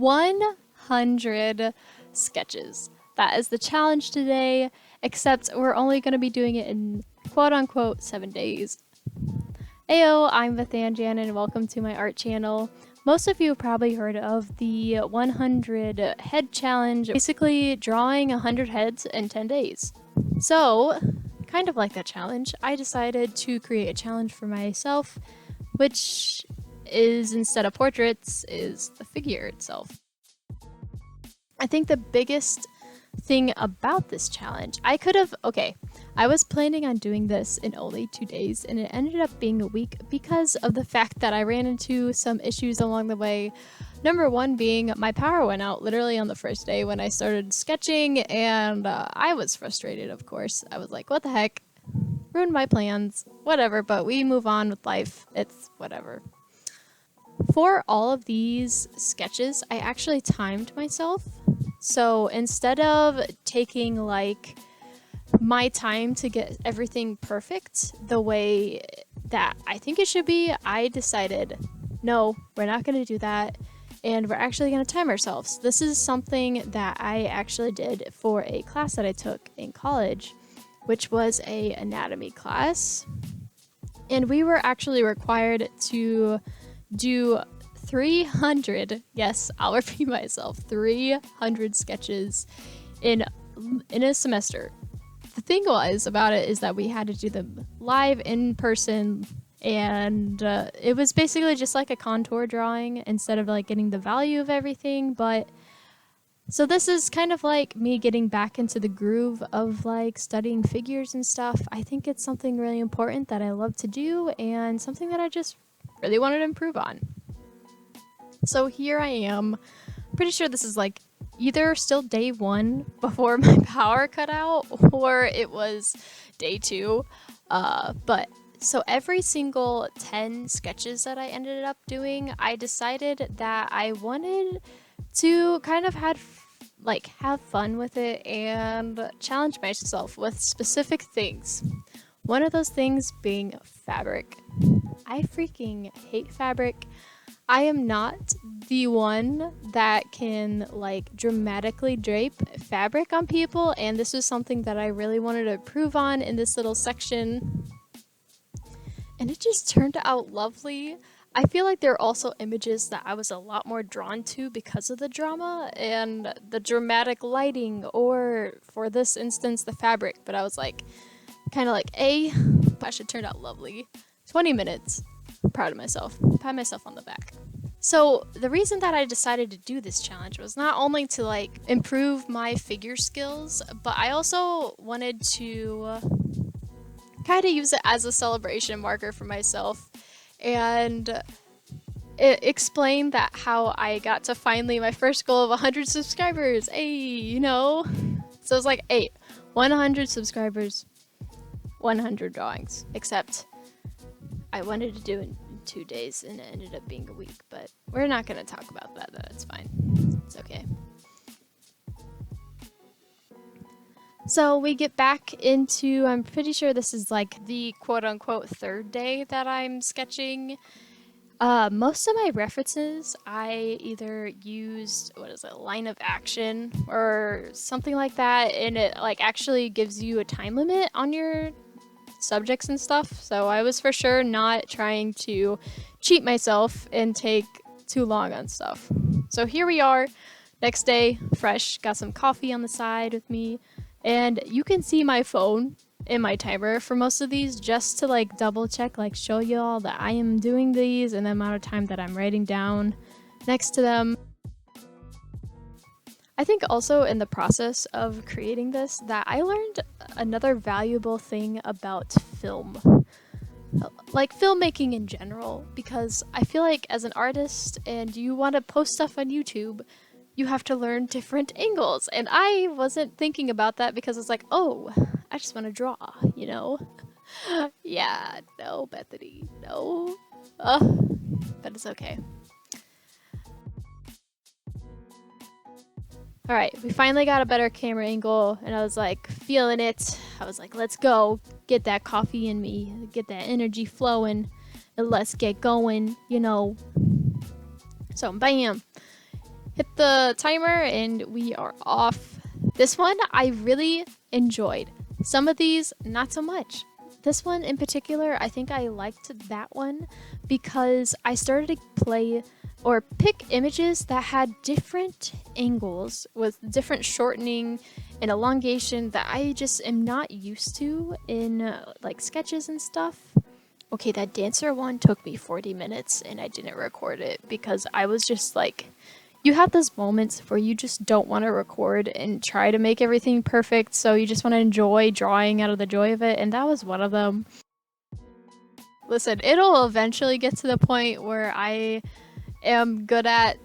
100 sketches. That is the challenge today, except we're only going to be doing it in quote-unquote 7 days. Ayo, I'm Vithanjan and welcome to my art channel. Most of you have probably heard of the 100 head challenge, basically drawing 100 heads in 10 days. So, kind of like that challenge, I decided to create a challenge for myself, which is, instead of portraits, is the figure itself. I think the biggest thing about this challenge, I was planning on doing this in only 2 days and it ended up being a week because of the fact that I ran into some issues along the way. Number one being my power went out literally on the first day when I started sketching, and I was frustrated, of course. I was like, what the heck? Ruined my plans, whatever, but we move on with life. It's whatever. For all of these sketches, I actually timed myself. So instead of taking like my time to get everything perfect the way that I think it should be, I decided, no, we're not going to do that. And we're actually going to time ourselves. This is something that I actually did for a class that I took in college, which was an anatomy class. And we were actually required to do 300, yes, I'll repeat myself, 300 sketches in a semester. The thing about it is that we had to do them live in person, and it was basically just like a contour drawing instead of like getting the value of everything. But so this is kind of like me getting back into the groove of like studying figures and stuff. I think it's something really important that I love to do and something that I just really wanted to improve on. So here I am. Pretty sure this is like either still day 1 before my power cut out, or it was day 2. But so every single 10 sketches that I ended up doing, I decided that I wanted to kind of have fun with it and challenge myself with specific things. One of those things being fabric. I freaking hate fabric. I am not the one that can like dramatically drape fabric on people, and this was something that I really wanted to improve on in this little section. And it just turned out lovely. I feel like there are also images that I was a lot more drawn to because of the drama and the dramatic lighting, or for this instance, the fabric. But I was like, kind of like, gosh, it turned out lovely. 20 minutes. I'm proud of myself. Pat myself on the back. So the reason that I decided to do this challenge was not only to like improve my figure skills, but I also wanted to kind of use it as a celebration marker for myself and explain that how I got to finally my first goal of 100 subscribers. So it's like 100 subscribers, 100 drawings, except I wanted to do it in 2 days and it ended up being a week, but we're not going to talk about that. That's fine. It's okay. So we get back into, I'm pretty sure this is like the quote-unquote 3rd day that I'm sketching. Most of my references, I either used, line of action or something like that, and it like actually gives you a time limit on your subjects and stuff. So I was for sure not trying to cheat myself and take too long on stuff. So here we are, next day, fresh, got some coffee on the side with me, and you can see my phone in my timer for most of these just to like double check, like show y'all that I am doing these and the amount of time that I'm writing down next to them. I think also in the process of creating this that I learned another valuable thing about film, like filmmaking in general, because I feel like as an artist and you want to post stuff on YouTube, you have to learn different angles, and I wasn't thinking about that because it's like, oh, I just want to draw, Yeah, no, Bethany, no. But it's okay. Alright, we finally got a better camera angle, and I was like, feeling it. I was like, let's go, get that coffee in me, get that energy flowing, and let's get going, So, bam! hit the timer and we are off. This one I really enjoyed. Some of these, not so much. This one in particular, I think I liked that one because I started to play or pick images that had different angles with different shortening and elongation that I just am not used to in like sketches and stuff. Okay, that dancer one took me 40 minutes and I didn't record it because I was just like, you have those moments where you just don't want to record and try to make everything perfect, so you just want to enjoy drawing out of the joy of it, and that was one of them. Listen, it'll eventually get to the point where I am good at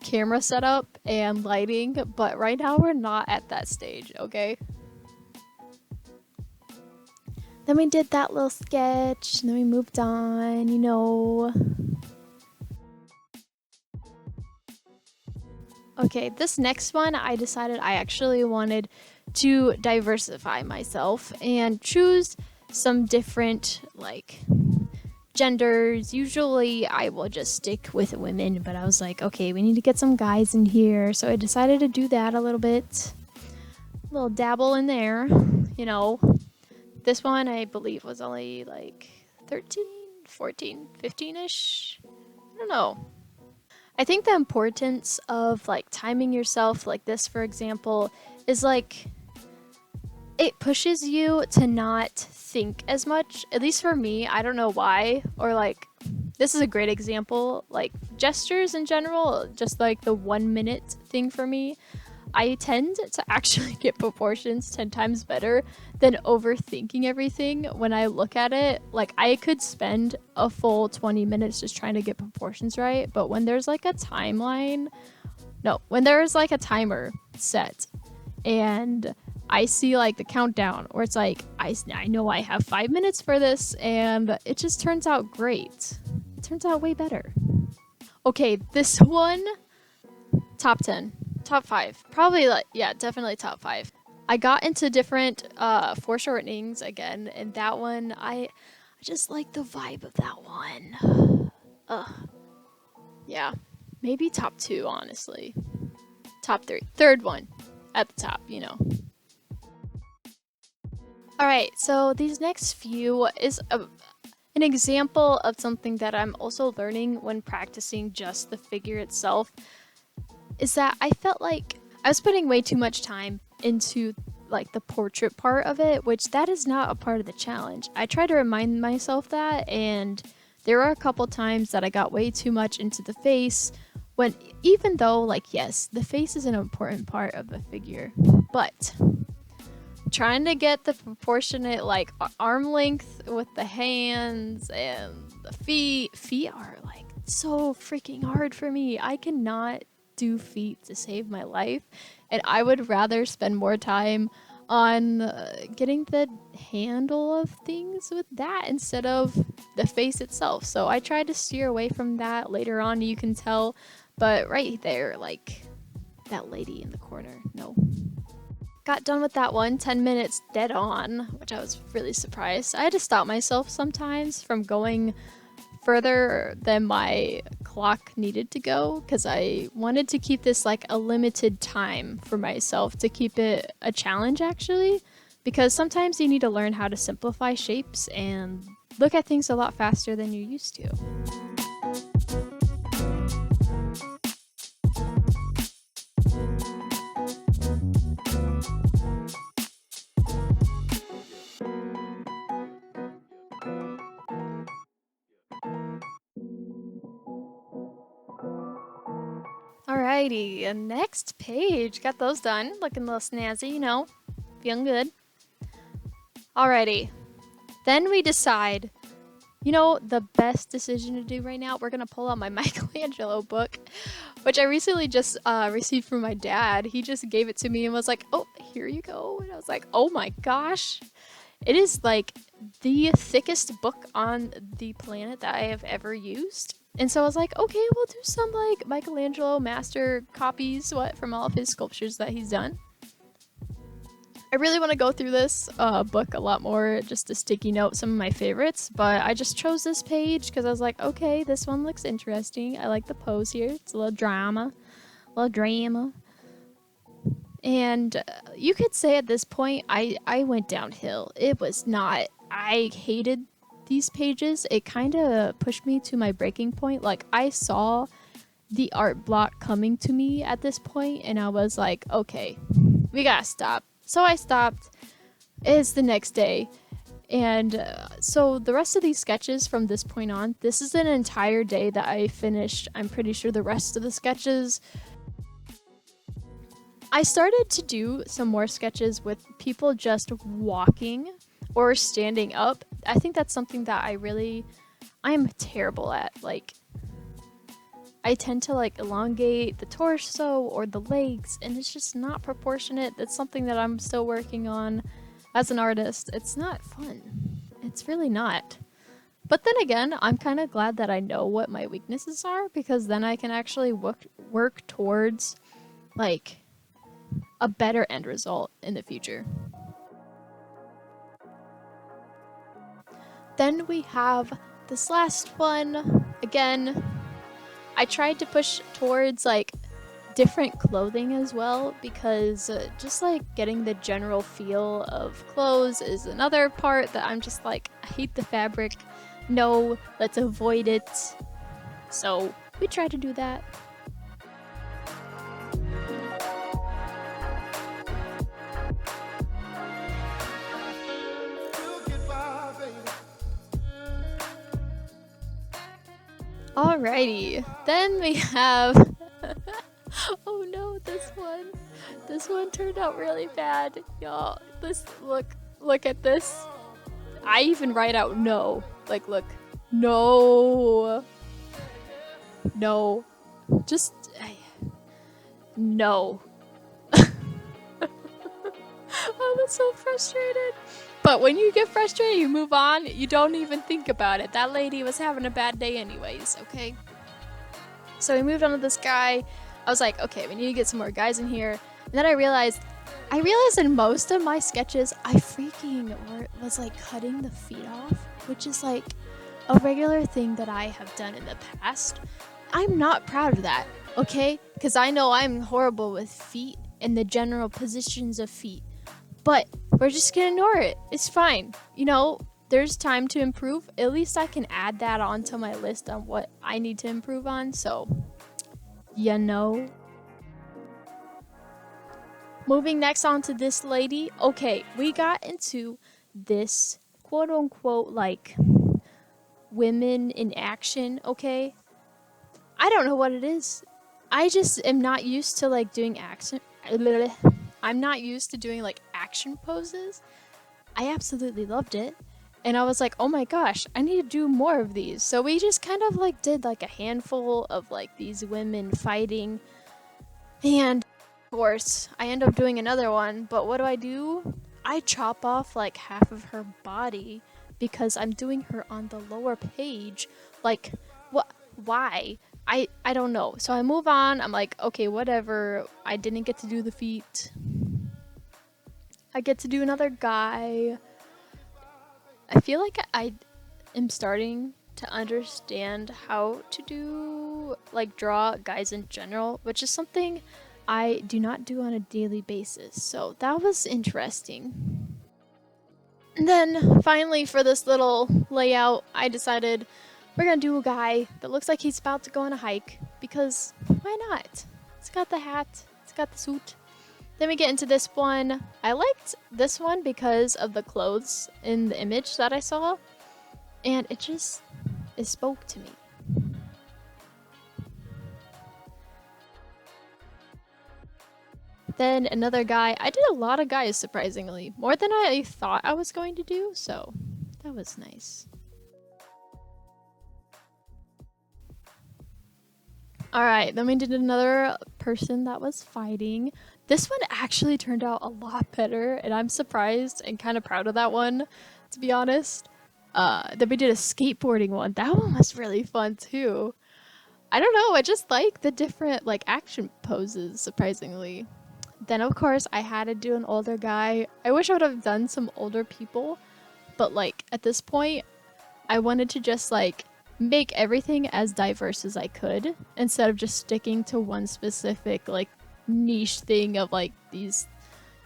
camera setup and lighting, but right now we're not at that stage, okay? Then we did that little sketch, and then we moved on, you know. Okay, this next one, I decided I actually wanted to diversify myself and choose some different, like, genders. Usually I will just stick with women, but I was like, okay, we need to get some guys in here. So I decided to do that a little bit. A little dabble in there, you know. This one, I believe, was only like 13, 14, 15-ish. I don't know. I think the importance of like timing yourself like this, for example, is like it pushes you to not think as much. At least for me, I don't know why. Or like, this is a great example. Like gestures in general, just like the 1 minute thing for me. I tend to actually get proportions 10 times better than overthinking everything when I look at it. Like, I could spend a full 20 minutes just trying to get proportions right, but when there's like a timeline, no, when there's like a timer set and I see like the countdown where it's like, I know I have 5 minutes for this and it just turns out great. It turns out way better. Okay, this one, top 10. Top 5. Probably, like, yeah, definitely top 5. I got into different foreshortenings again, and that one, I just like the vibe of that one. Yeah. Maybe top 2, honestly. Top 3. Third one at the top, you know. Alright, so these next few is an example of something that I'm also learning when practicing just the figure itself. Is that I felt like I was putting way too much time into like the portrait part of it, which that is not a part of the challenge. I try to remind myself that, and there were a couple times that I got way too much into the face when, even though like, yes, the face is an important part of the figure, but trying to get the proportionate like arm length with the hands and the feet are like so freaking hard for me. I cannot do feet to save my life, and I would rather spend more time on getting the handle of things with that instead of the face itself. So I tried to steer away from that. Later on you can tell, but right there, like that lady in the corner, no. Got done with that one, 10 minutes dead on, which I was really surprised. I had to stop myself sometimes from going further than my clock needed to go because I wanted to keep this like a limited time for myself, to keep it a challenge actually, because sometimes you need to learn how to simplify shapes and look at things a lot faster than you're used to. Alrighty, and next page. Got those done. Looking a little snazzy, you know. Feeling good. Alrighty. Then we decide, you know, the best decision to do right now, we're going to pull out my Michelangelo book, which I recently just received from my dad. He just gave it to me and was like, oh, here you go. And I was like, oh my gosh. It is like the thickest book on the planet that I have ever used. And so I was like, okay, we'll do some like Michelangelo master copies from all of his sculptures that he's done. I really want to go through this book a lot more, just to sticky note some of my favorites, but I just chose this page because I was like, okay, this one looks interesting. I like the pose here. It's a little drama, a little drama. And you could say at this point, I went downhill. It was not, I hated these pages. It kind of pushed me to my breaking point. Like, I saw the art block coming to me at this point, and I was like, okay, we gotta stop. So I stopped. It's the next day. And so the rest of these sketches from this point on, this is an entire day that I finished. I'm pretty sure the rest of the sketches. I started to do some more sketches with people just walking or standing up. I think that's something that I'm terrible at. Like, I tend to like elongate the torso or the legs, and it's just not proportionate. That's something that I'm still working on as an artist. It's not fun. It's really not. But then again, I'm kind of glad that I know what my weaknesses are, because then I can actually work towards like a better end result in the future. Then we have this last one. Again, I tried to push towards like different clothing as well, because just like getting the general feel of clothes is another part that I'm just like, I hate the fabric. No, let's avoid it. So we tried to do that. Alrighty, then we have oh no, this one turned out really bad, y'all. Look at this. I even write out no. Like, look, no, just no. I was so frustrated. But when you get frustrated, you move on. You don't even think about it. That lady was having a bad day anyways, okay? So we moved on to this guy. I was like, okay, we need to get some more guys in here. And then I realized in most of my sketches, I freaking was like cutting the feet off, which is like a regular thing that I have done in the past. I'm not proud of that, okay? Because I know I'm horrible with feet and the general positions of feet. But we're just gonna ignore it. It's fine. You know, there's time to improve. At least I can add that onto my list on what I need to improve on. So, you know. Moving next on to this lady. Okay, we got into this quote unquote like women in action, okay? I don't know what it is. I just am not used to like doing action. I'm not used to doing like action poses. I absolutely loved it. And I was like, oh my gosh, I need to do more of these. So we just kind of like did like a handful of like these women fighting. And of course, I end up doing another one. But what do? I chop off like half of her body because I'm doing her on the lower page. Like, what? Why? I don't know. So I move on. I'm like, okay, whatever. I didn't get to do the feet. I get to do another guy. I feel like I am starting to understand how to do, like, draw guys in general, which is something I do not do on a daily basis. So that was interesting. And then finally, for this little layout, I decided we're gonna do a guy that looks like he's about to go on a hike, because why not? It's got the hat, it's got the suit. Then we get into this one. I liked this one because of the clothes in the image that I saw, and it spoke to me. Then another guy. I did a lot of guys, surprisingly, more than I thought I was going to do, so that was nice. Alright, then we did another person that was fighting. This one actually turned out a lot better, and I'm surprised and kind of proud of that one, to be honest. Then we did a skateboarding one. That one was really fun, too. I don't know, I just like the different, like, action poses, surprisingly. Then, of course, I had to do an older guy. I wish I would have done some older people, but, like, at this point, I wanted to just, like, make everything as diverse as I could instead of just sticking to one specific like niche thing of like these,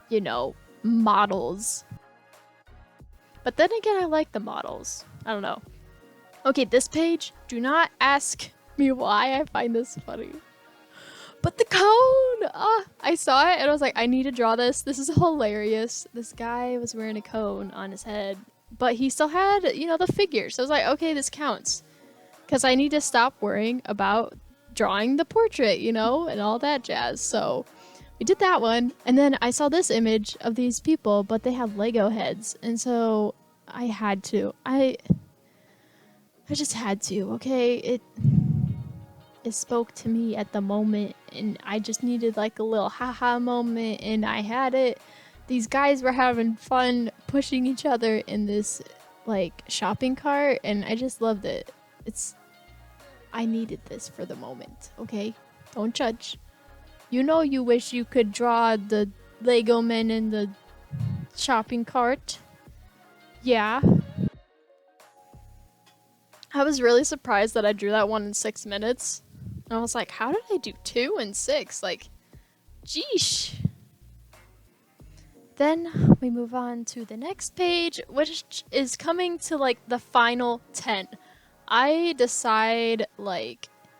you know, models. But then again, I like the models. I don't know. Okay, this page, do not ask me why I find this funny. But the cone! I saw it and I was like, I need to draw this. This is hilarious. This guy was wearing a cone on his head, but he still had, you know, the figure. So I was like, okay, this counts. Because I need to stop worrying about drawing the portrait, you know, and all that jazz. So we did that one. And then I saw this image of these people, but they have Lego heads. And so I had to. I just had to, okay? It spoke to me at the moment, and I just needed like a little haha moment, and I had it. These guys were having fun pushing each other in this like shopping cart, and I just loved it. I needed this for the moment, okay? Don't judge. You know you wish you could draw the Lego men in the shopping cart. Yeah. I was really surprised that I drew that one in 6 minutes. And I was like, how did I do 2 in 6? Like, geesh. Then we move on to the next page, which is coming to like the final 10. I decide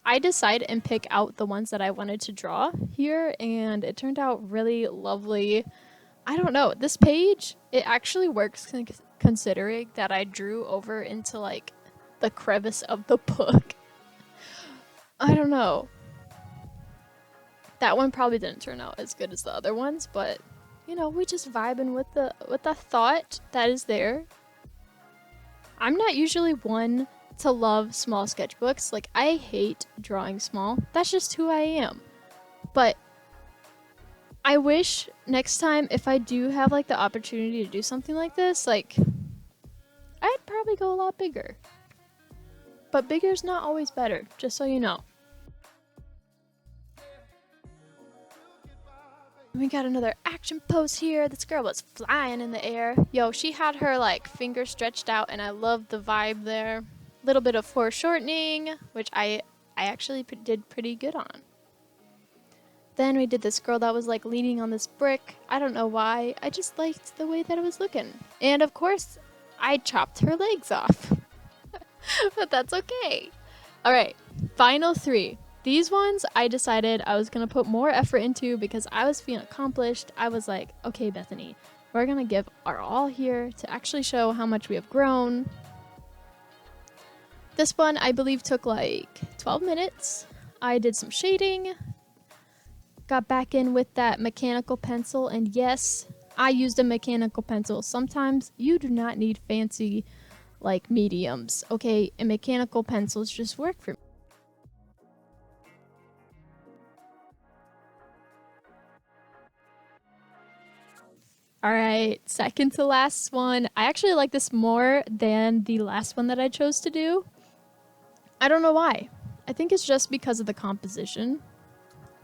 and pick out the ones that I wanted to draw here, and it turned out really lovely. I don't know, this page, it actually works considering that I drew over into like the crevice of the book. I don't know. That one probably didn't turn out as good as the other ones, but you know, we just vibing with the thought that is there. I'm not usually one to love small sketchbooks. Like, I hate drawing small. That's just who I am. But I wish next time, if I do have like the opportunity to do something like this, like, I'd probably go a lot bigger. But bigger's not always better, just so you know. We got another action pose here. This girl was flying in the air. Yo, she had her like fingers stretched out, and I loved the vibe there. Little bit of foreshortening, which I actually did pretty good on. Then we did this girl that was like leaning on this brick. I don't know why. I just liked the way that it was looking. And of course, I chopped her legs off. But that's okay. All right, final 3. These ones I decided I was going to put more effort into because I was feeling accomplished. I was like, okay, Bethany, we're going to give our all here to actually show how much we have grown. This one I believe took like 12 minutes. I did some shading, got back in with that mechanical pencil, and yes, I used a mechanical pencil. Sometimes you do not need fancy like mediums, okay? And mechanical pencils just work for me. Alright, second to last one. I actually like this more than the last one that I chose to do. I don't know why. I think it's just because of the composition.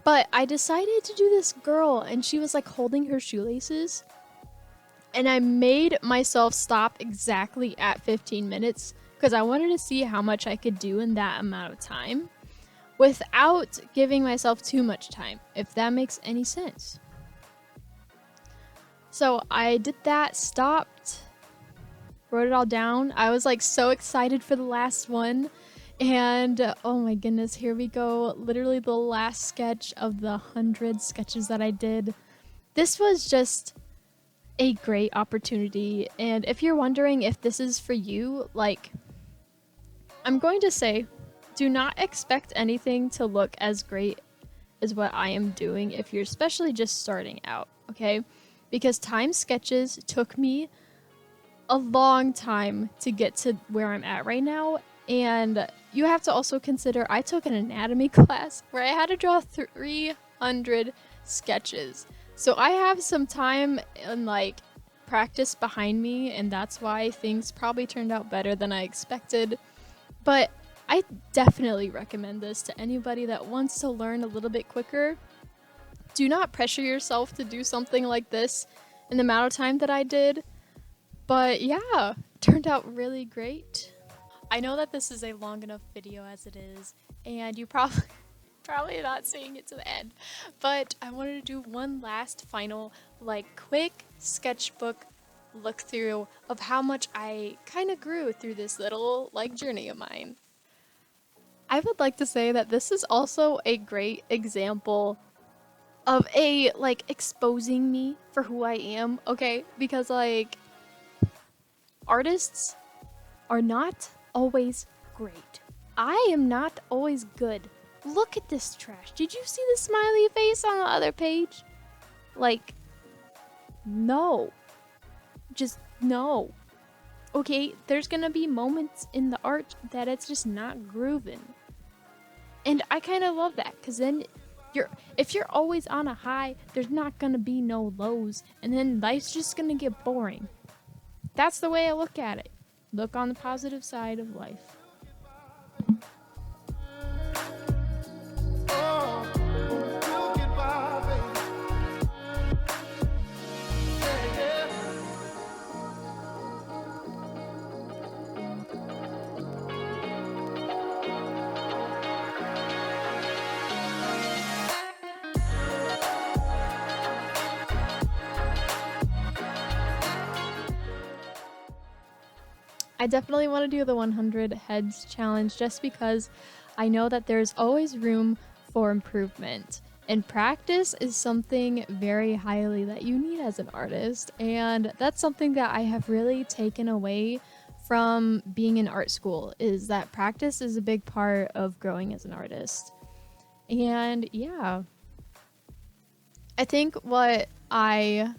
But I decided to do this girl, and she was like holding her shoelaces. And I made myself stop exactly at 15 minutes because I wanted to see how much I could do in that amount of time without giving myself too much time, if that makes any sense. So I did that, stopped, wrote it all down. I was like so excited for the last one. And oh my goodness, here we go. Literally the last sketch of the 100 sketches that I did. This was just a great opportunity. And if you're wondering if this is for you, like, I'm going to say, do not expect anything to look as great as what I am doing if you're especially just starting out, okay? Because time sketches took me a long time to get to where I'm at right now. And you have to also consider I took an anatomy class where I had to draw 300 sketches. So I have some time and like practice behind me, and that's why things probably turned out better than I expected. But I definitely recommend this to anybody that wants to learn a little bit quicker. Do not pressure yourself to do something like this in the amount of time that I did. But yeah, turned out really great. I know that this is a long enough video as it is, and you probably not seeing it to the end, but I wanted to do one last final, like, quick sketchbook look through of how much I kind of grew through this little, like, journey of mine. I would like to say that this is also a great example of like, exposing me for who I am, okay? Because, like, artists are not always great. I am not always good. Look at this trash. Did you see the smiley face on the other page? Like, no. Just no. Okay, there's gonna be moments in the art that it's just not grooving. And I kind of love that, because then if you're always on a high, there's not gonna be no lows, and then life's just gonna get boring. That's the way I look at it. Look on the positive side of life. I definitely want to do the 100 heads challenge just because I know that there's always room for improvement. And practice is something very highly that you need as an artist. And that's something that I have really taken away from being in art school, is that practice is a big part of growing as an artist. And yeah, I think what I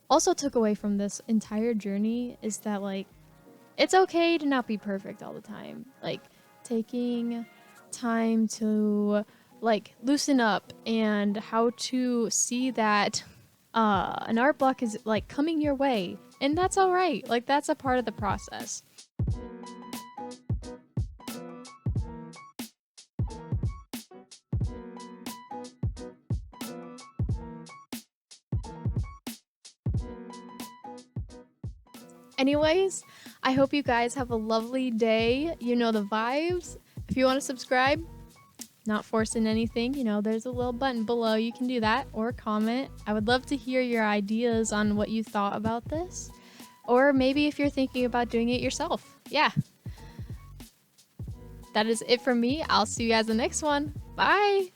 also took away from this entire journey is that, like, it's okay to not be perfect all the time. Like, taking time to, like, loosen up, and how to see that an art block is, like, coming your way, and that's all right. Like, that's a part of the process. Anyways, I hope you guys have a lovely day. You know the vibes. If you want to subscribe, not forcing anything, you know, there's a little button below. You can do that, or comment. I would love to hear your ideas on what you thought about this. Or maybe if you're thinking about doing it yourself. Yeah. That is it from me. I'll see you guys in the next one. Bye.